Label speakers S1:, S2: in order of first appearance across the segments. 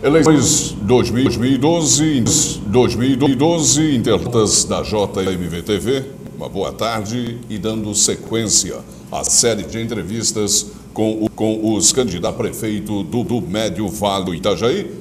S1: Eleições 2012, internautas da JMV-TV, uma boa tarde e dando sequência à série de entrevistas com os candidatos a prefeito do Médio Vale do Itajaí.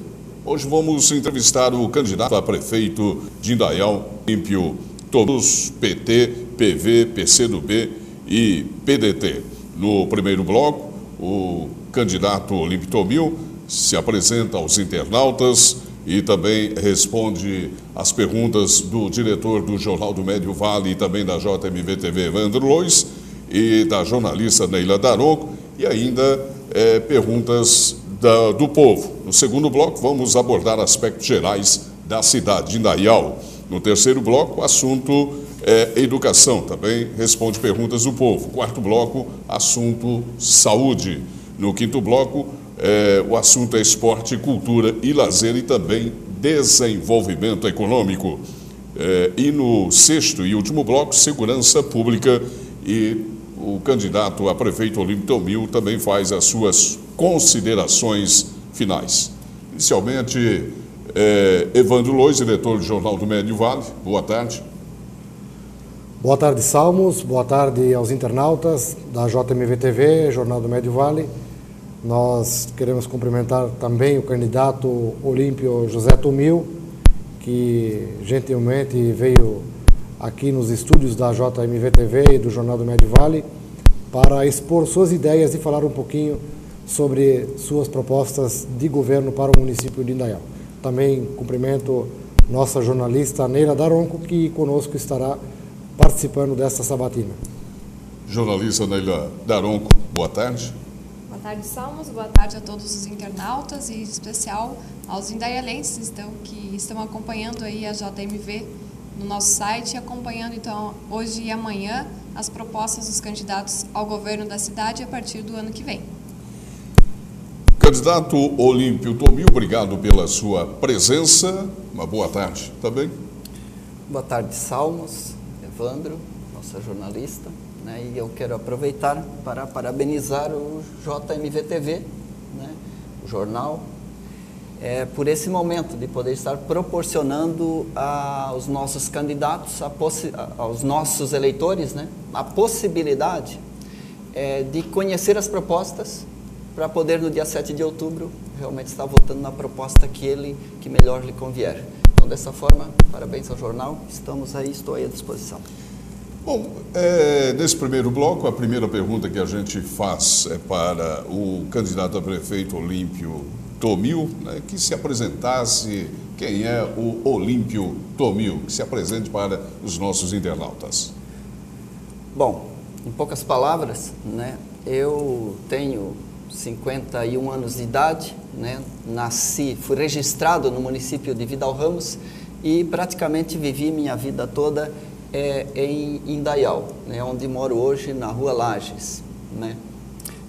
S1: Hoje vamos entrevistar o candidato a prefeito de Indaial, Olímpio Tomil, PT, PV, PCdoB e PDT. No primeiro bloco, o candidato Olímpio Tomil se apresenta aos internautas e também responde às perguntas do diretor do Jornal do Médio Vale e também da JMV-TV, Evandro Lois, e da jornalista Neila Daronco, e ainda perguntas do povo. No segundo bloco, vamos abordar aspectos gerais da cidade de Indaial. No terceiro bloco, o assunto é educação, também responde perguntas do povo. Quarto bloco, assunto saúde. No quinto bloco, o assunto é esporte, cultura e lazer e também desenvolvimento econômico. E no sexto e último bloco, segurança pública, e o candidato a prefeito Olímpio Tomil também faz as suas considerações finais. Inicialmente, Evandro Lois, diretor do Jornal do Médio Vale, boa tarde.
S2: Boa tarde, Salmos, boa tarde aos internautas da JMV-TV, Jornal do Médio Vale. Nós queremos cumprimentar também o candidato Olímpio José Tomil, que gentilmente veio aqui nos estúdios da JMV-TV e do Jornal do Médio Vale para expor suas ideias e falar um pouquinho sobre suas propostas de governo para o município de Indaial. Também cumprimento nossa jornalista Neila Daronco, que conosco estará participando dessa sabatina.
S1: Jornalista Neila Daronco, boa tarde.
S3: Boa tarde, Salmos. Boa tarde a todos os internautas e, em especial, aos indaialenses que estão acompanhando aí a JMV no nosso site, acompanhando, então, hoje e amanhã as propostas dos candidatos ao governo da cidade a partir do ano que vem.
S1: Candidato Olímpio Tomil, obrigado pela sua presença. Uma boa tarde também.
S4: Boa tarde, Salmos, Evandro, nossa jornalista. E eu quero aproveitar para parabenizar o JMV-TV, o jornal, por esse momento de poder estar proporcionando aos nossos candidatos, aos nossos eleitores, a possibilidade de conhecer as propostas para poder, no dia 7 de outubro, realmente estar votando na proposta que melhor lhe convier. Então, dessa forma, parabéns ao jornal, estou aí à disposição.
S1: Bom, nesse primeiro bloco, a primeira pergunta que a gente faz é para o candidato a prefeito Olímpio Tomil, que se apresentasse. Quem é o Olímpio Tomil? Que se apresente para os nossos internautas.
S4: Bom, em poucas palavras, eu tenho 51 anos de idade, fui registrado no município de Vidal Ramos e praticamente vivi minha vida toda em Indaial, onde moro hoje, na Rua Lages.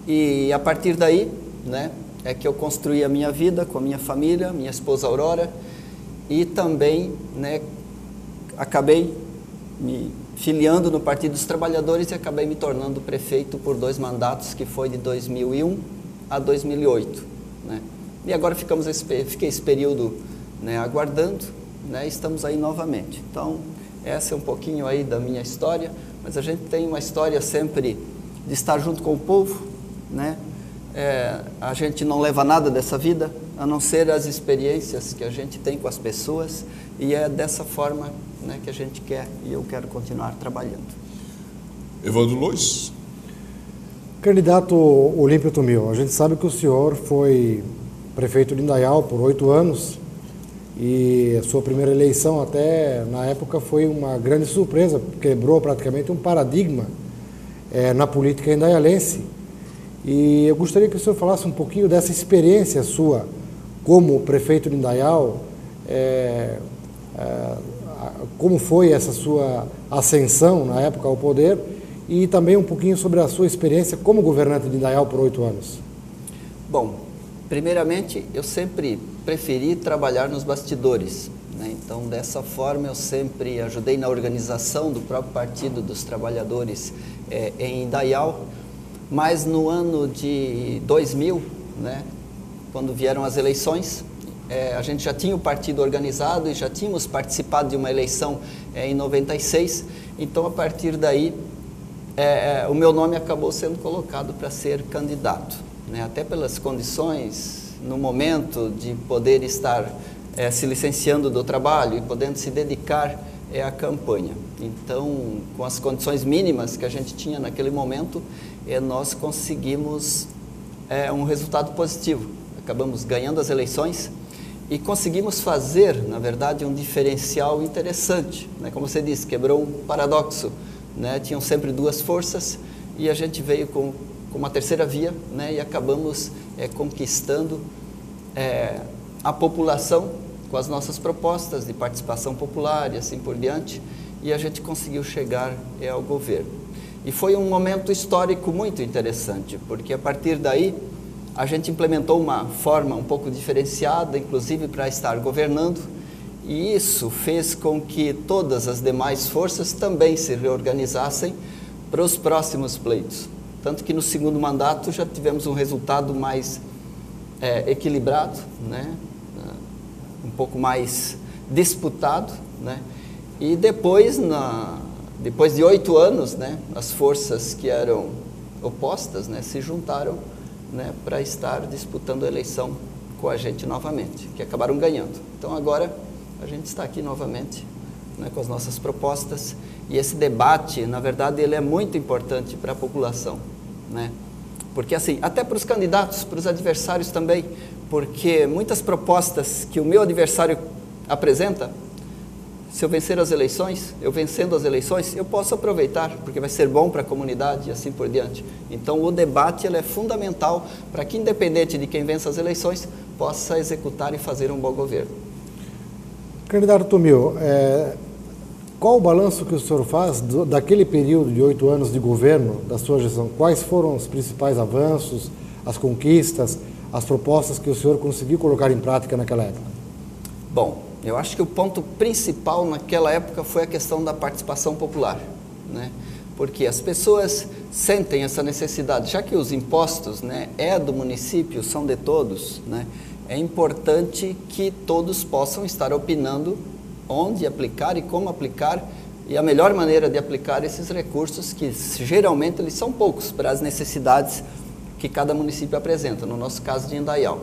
S4: E a partir daí, é que eu construí a minha vida com a minha família, minha esposa Aurora, e também acabei me filiando no Partido dos Trabalhadores e acabei me tornando prefeito por 2 mandatos, que foi de 2001 a 2008. E agora fiquei esse período aguardando, estamos aí novamente. Então, essa é um pouquinho aí da minha história, mas a gente tem uma história sempre de estar junto com o povo, a gente não leva nada dessa vida, a não ser as experiências que a gente tem com as pessoas, e é dessa forma que a gente quer, e eu quero continuar trabalhando.
S1: Evandro Lois.
S2: Candidato Olímpio Tomil, a gente sabe que o senhor foi prefeito de Indaial por 8 anos, e a sua primeira eleição até na época foi uma grande surpresa, quebrou praticamente um paradigma na política indaialense. E eu gostaria que o senhor falasse um pouquinho dessa experiência sua como prefeito de Indaial, como foi essa sua ascensão na época ao poder, e também um pouquinho sobre a sua experiência como governante de Indaial por 8 anos.
S4: Bom, primeiramente, eu sempre preferi trabalhar nos bastidores, Então, dessa forma, eu sempre ajudei na organização do próprio Partido dos Trabalhadores em Indaial, mas no ano de 2000, quando vieram as eleições, a gente já tinha o partido organizado e já tínhamos participado de uma eleição em 96, então a partir daí o meu nome acabou sendo colocado para ser candidato, né? Até pelas condições no momento de poder estar se licenciando do trabalho e podendo se dedicar à campanha. Então, com as condições mínimas que a gente tinha naquele momento, nós conseguimos um resultado positivo. Acabamos ganhando as eleições e conseguimos fazer, na verdade, um diferencial interessante, né? Como você disse, quebrou um paradoxo, né? Tinham sempre duas forças e a gente veio com uma terceira via, né? E acabamos conquistando a população com as nossas propostas de participação popular e assim por diante, e a gente conseguiu chegar ao governo. E foi um momento histórico muito interessante, porque a partir daí a gente implementou uma forma um pouco diferenciada, inclusive para estar governando, e isso fez com que todas as demais forças também se reorganizassem para os próximos pleitos. Tanto que no segundo mandato já tivemos um resultado mais equilibrado, né? Um pouco mais disputado, né? E depois de 8 anos, né, as forças que eram opostas, né, se juntaram, né, para estar disputando a eleição com a gente novamente, que acabaram ganhando. Então agora a gente está aqui novamente, né, com as nossas propostas, e esse debate, na verdade, ele é muito importante para a população, né? Porque assim, até para os candidatos, para os adversários também, porque muitas propostas que o meu adversário apresenta, se eu vencer as eleições, eu vencendo as eleições, eu posso aproveitar, porque vai ser bom para a comunidade e assim por diante. Então o debate ele é fundamental para que, independente de quem vença as eleições, possa executar e fazer um bom governo.
S2: Candidato Tumil, qual o balanço que o senhor faz daquele período de 8 anos de governo, da sua gestão? Quais foram os principais avanços, as conquistas, as propostas que o senhor conseguiu colocar em prática naquela época?
S4: Bom, eu acho que o ponto principal naquela época foi a questão da participação popular, né? Porque as pessoas sentem essa necessidade, já que os impostos, né, do município, são de todos, né? É importante que todos possam estar opinando onde aplicar e como aplicar, e a melhor maneira de aplicar esses recursos, que geralmente eles são poucos para as necessidades que cada município apresenta, no nosso caso de Indaial,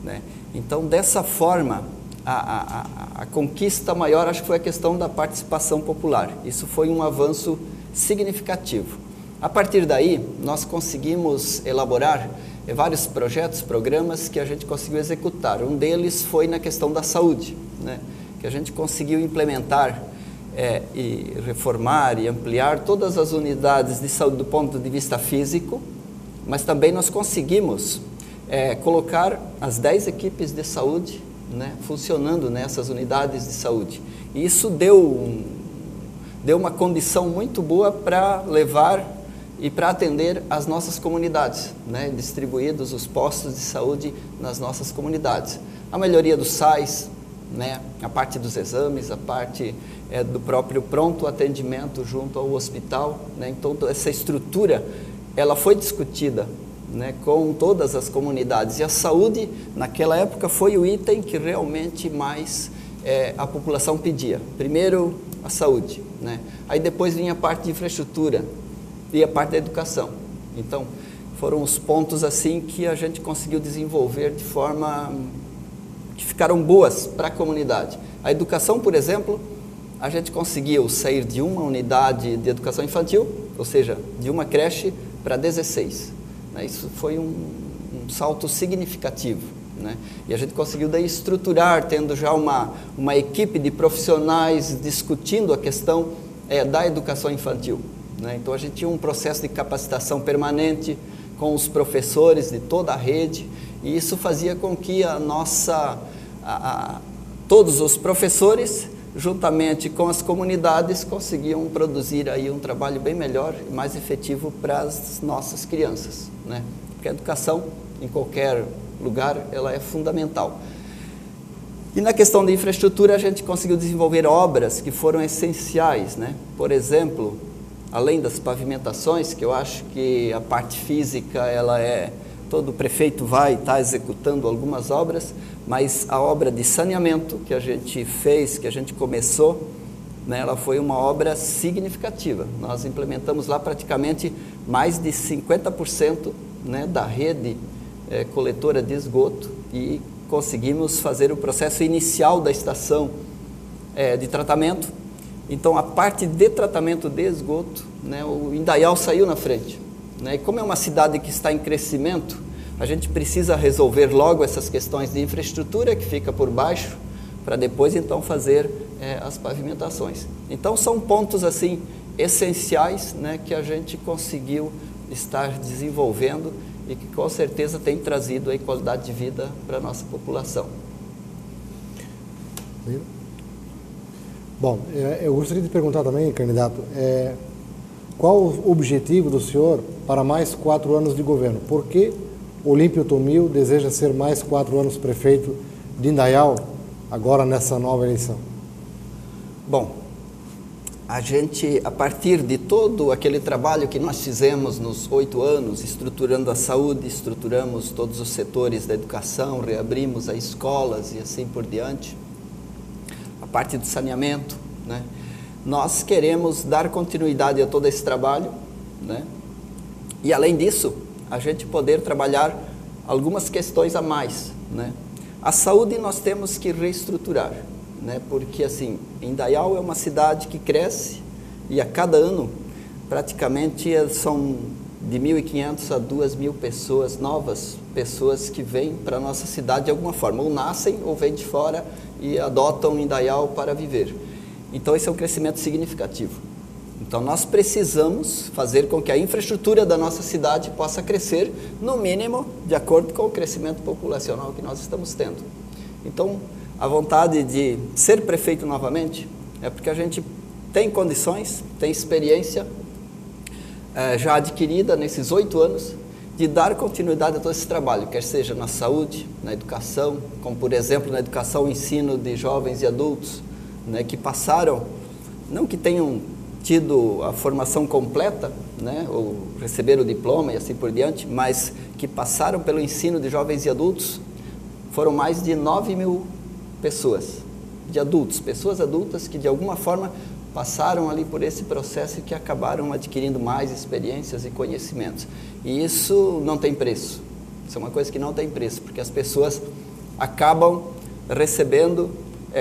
S4: né? Então, dessa forma, a conquista maior, acho que foi a questão da participação popular. Isso foi um avanço significativo. A partir daí, nós conseguimos elaborar vários projetos, programas que a gente conseguiu executar. Um deles foi na questão da saúde, né? Que a gente conseguiu implementar e reformar e ampliar todas as unidades de saúde do ponto de vista físico, mas também nós conseguimos colocar as 10 equipes de saúde, né, funcionando nessas unidades de saúde. E isso deu uma condição muito boa para levar e para atender as nossas comunidades, né, distribuídos os postos de saúde nas nossas comunidades. A melhoria dos SAIs, né, a parte dos exames, a parte do próprio pronto atendimento junto ao hospital, né, então essa estrutura ela foi discutida, né, com todas as comunidades, e a saúde naquela época foi o item que realmente mais a população pedia. Primeiro a saúde, né? Aí depois vinha a parte de infraestrutura e a parte da educação. Então foram os pontos assim que a gente conseguiu desenvolver de forma que ficaram boas para a comunidade. A educação, por exemplo, a gente conseguiu sair de uma unidade de educação infantil, ou seja, de uma creche para 16. Isso foi um salto significativo, né? E a gente conseguiu daí estruturar, tendo já uma equipe de profissionais discutindo a questão da educação infantil, né? Então a gente tinha um processo de capacitação permanente com os professores de toda a rede, e isso fazia com que todos os professores, juntamente com as comunidades, conseguiam produzir aí um trabalho bem melhor e mais efetivo para as nossas crianças, né? Porque a educação, em qualquer lugar, ela é fundamental. E na questão de infraestrutura, a gente conseguiu desenvolver obras que foram essenciais, né? Por exemplo, além das pavimentações, que eu acho que a parte física ela é todo prefeito vai estar executando algumas obras, mas a obra de saneamento que a gente fez, que a gente começou, né, ela foi uma obra significativa. Nós implementamos lá praticamente mais de 50%, né, da rede coletora de esgoto e conseguimos fazer o processo inicial da estação de tratamento. Então, a parte de tratamento de esgoto, né, o Indaial saiu na frente. Né? E como é uma cidade que está em crescimento, a gente precisa resolver logo essas questões de infraestrutura que fica por baixo, para depois então fazer as pavimentações. Então são pontos assim essenciais, né, que a gente conseguiu estar desenvolvendo e que com certeza tem trazido aí qualidade de vida para a nossa população.
S2: Bom, eu gostaria de perguntar também, candidato, qual o objetivo do senhor para mais 4 anos de governo? Por que Olímpio Thomil deseja ser mais 4 anos prefeito de Indaial, agora nessa nova eleição?
S4: Bom, a gente, a partir de todo aquele trabalho que nós fizemos nos 8 anos, estruturando a saúde, estruturamos todos os setores da educação, reabrimos as escolas e assim por diante, a parte do saneamento, né? Nós queremos dar continuidade a todo esse trabalho, né? E além disso, a gente poder trabalhar algumas questões a mais, né? A saúde nós temos que reestruturar, né? Porque assim, Indaial é uma cidade que cresce e a cada ano praticamente são de 1.500 a 2.000 pessoas, novas pessoas que vêm para a nossa cidade de alguma forma, ou nascem ou vêm de fora e adotam Indaial para viver. Então esse é um crescimento significativo. Então nós precisamos fazer com que a infraestrutura da nossa cidade possa crescer, no mínimo, de acordo com o crescimento populacional que nós estamos tendo. Então, a vontade de ser prefeito novamente é porque a gente tem condições, tem experiência já adquirida nesses 8 anos de dar continuidade a todo esse trabalho, quer seja na saúde, na educação, como por exemplo na educação, o ensino de jovens e adultos, né, que passaram, não que tenham tido a formação completa, né, ou receberam o diploma e assim por diante, mas que passaram pelo ensino de jovens e adultos, foram mais de 9.000 pessoas, de adultos, pessoas adultas que de alguma forma passaram ali por esse processo e que acabaram adquirindo mais experiências e conhecimentos. E isso não tem preço, isso é uma coisa que não tem preço, porque as pessoas acabam recebendo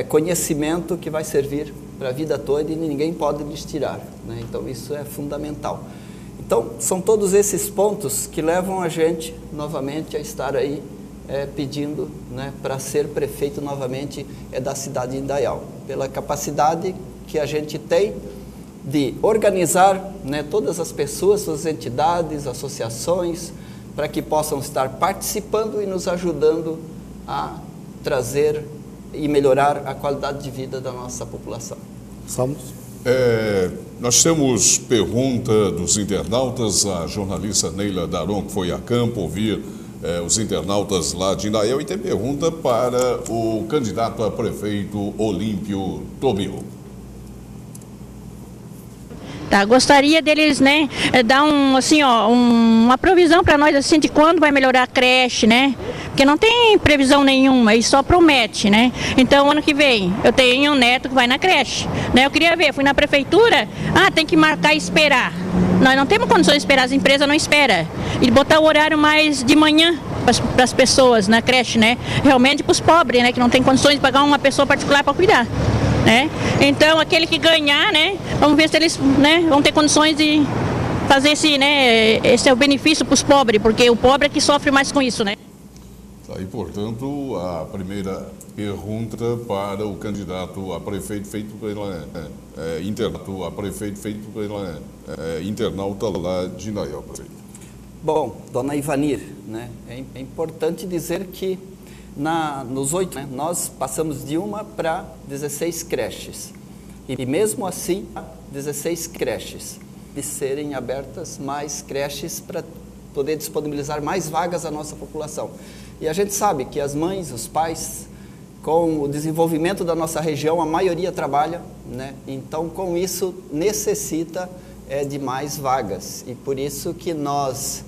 S4: conhecimento que vai servir para a vida toda e ninguém pode lhes tirar, né? Então isso é fundamental. Então são todos esses pontos que levam a gente novamente a estar aí pedindo, né, para ser prefeito novamente da cidade de Indaial, pela capacidade que a gente tem de organizar, né, todas as pessoas, suas entidades, associações, para que possam estar participando e nos ajudando a trazer e melhorar a qualidade de vida da nossa população.
S2: Salmos?
S1: Nós temos pergunta dos internautas, a jornalista Neila Daron, que foi a campo ouvir os internautas lá de Indaial, e tem pergunta para o candidato a prefeito Olímpio Thomil.
S5: Tá, gostaria deles, né, dar uma provisão para nós assim de quando vai melhorar a creche, né? Porque não tem previsão nenhuma e só promete, né? Então ano que vem eu tenho um neto que vai na creche, né? Eu queria ver, fui na prefeitura, tem que marcar e esperar. Nós não temos condições de esperar, as empresas não esperam. E botar o horário mais de manhã para as pessoas na creche, né? Realmente para os pobres, né, que não tem condições de pagar uma pessoa particular para cuidar. Né? Então aquele que ganhar, né, vamos ver se eles, né, vão ter condições de fazer esse é o benefício para os pobres, porque o pobre é que sofre mais com isso, né?
S1: Aí, portanto, a primeira pergunta para o candidato a prefeito feito pela internauta lá de Indaial.
S4: Bom, dona Ivanir, né, é importante dizer que nos 8, né, nós passamos de 1 para 16 creches. E mesmo assim, 16 creches. De serem abertas mais creches para poder disponibilizar mais vagas à nossa população. E a gente sabe que as mães, os pais, com o desenvolvimento da nossa região, a maioria trabalha, né? Então com isso necessita de mais vagas. E por isso que nós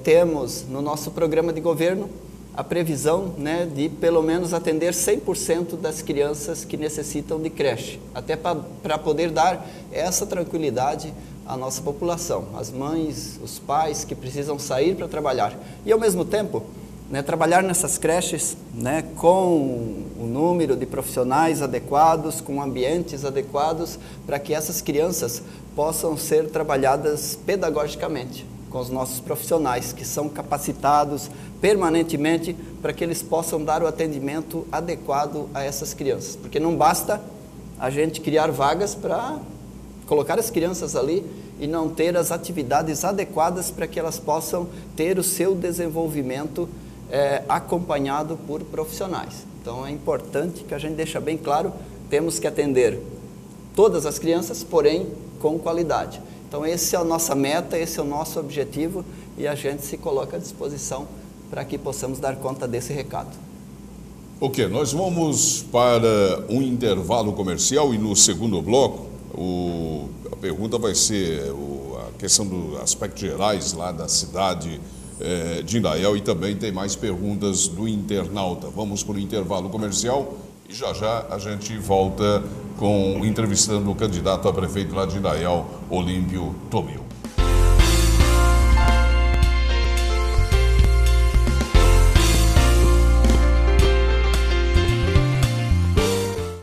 S4: temos no nosso programa de governo a previsão, né, de pelo menos atender 100% das crianças que necessitam de creche, até para poder dar essa tranquilidade à nossa população, as mães, os pais que precisam sair para trabalhar. E ao mesmo tempo, né, trabalhar nessas creches, né, com o número de profissionais adequados, com ambientes adequados, para que essas crianças possam ser trabalhadas pedagogicamente com os nossos profissionais, que são capacitados permanentemente para que eles possam dar o atendimento adequado a essas crianças. Porque não basta a gente criar vagas para colocar as crianças ali e não ter as atividades adequadas para que elas possam ter o seu desenvolvimento acompanhado por profissionais. Então é importante que a gente deixe bem claro, temos que atender todas as crianças, porém com qualidade. Então essa é a nossa meta, esse é o nosso objetivo e a gente se coloca à disposição para que possamos dar conta desse recado.
S1: Ok, nós vamos para um intervalo comercial e no segundo bloco a pergunta vai ser a questão dos aspectos gerais lá da cidade de Indaial e também tem mais perguntas do internauta. Vamos para o intervalo comercial e já já a gente volta entrevistando o candidato a prefeito lá de Indaial, Olímpio Tomil.